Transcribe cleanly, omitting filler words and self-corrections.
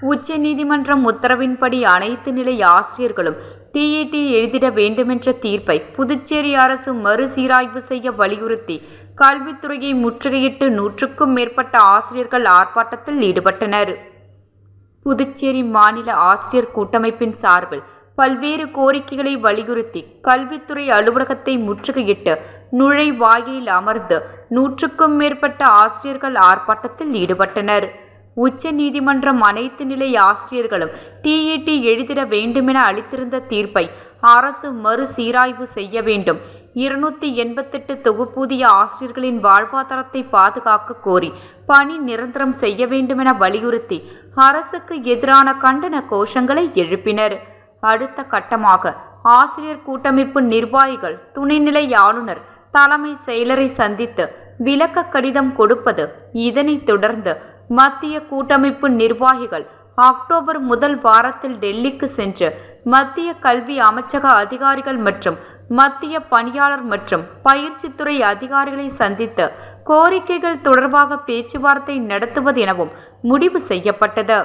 உச்சநீதிமன்றம் உத்தரவின்படி அனைத்து நிலை ஆசிரியர்களும் டிஇடி எழுதிட வேண்டுமென்ற தீர்ப்பை புதுச்சேரி அரசு மறுசீராய்வு செய்ய வலியுறுத்தி கல்வித்துறையை முற்றுகையிட்டு 100க்கும் மேற்பட்ட ஆசிரியர்கள் ஆர்ப்பாட்டத்தில் ஈடுபட்டனர். புதுச்சேரி மாநில ஆசிரியர் கூட்டமைப்பின் சார்பில் பல்வேறு கோரிக்கைகளை வலியுறுத்தி கல்வித்துறை அலுவலகத்தை முற்றுகையிட்டு நுழைவாயிலில் அமர்ந்து 100க்கும் மேற்பட்ட ஆசிரியர்கள் ஆர்ப்பாட்டத்தில் ஈடுபட்டனர். உச்ச நீதிமன்றம் அனைத்து நிலை ஆசிரியர்களும் டிஇடி எழுதிட வேண்டுமென அளித்திருந்த தீர்ப்பை அரசு மறுசீராய்வு செய்ய வேண்டும். 288 தொகுப்பூதிய ஆசிரியர்களின் வாழ்வாதாரத்தை பாதுகாக்க கோரி பணி நிரந்தரம் செய்ய வேண்டுமென வலியுறுத்தி அரசுக்கு எதிரான கண்டன கோஷங்களை எழுப்பினர். அடுத்த கட்டமாக ஆசிரியர் கூட்டமைப்பு நிர்வாகிகள் துணைநிலை ஆளுநர் தலைமை செயலரை சந்தித்து விளக்க கடிதம் கொடுப்பது. இதனைத் தொடர்ந்து மத்திய கூட்டமைப்பு நிர்வாகிகள் அக்டோபர் முதல் வாரத்தில் டெல்லிக்கு சென்று மத்திய கல்வி அமைச்சக அதிகாரிகள் மற்றும் மத்திய பணியாளர் மற்றும் பயிற்சித்துறை அதிகாரிகளை சந்தித்து கோரிக்கைகள் தொடர்பாக பேச்சுவார்த்தை நடத்துவது எனவும் முடிவு செய்யப்பட்டது.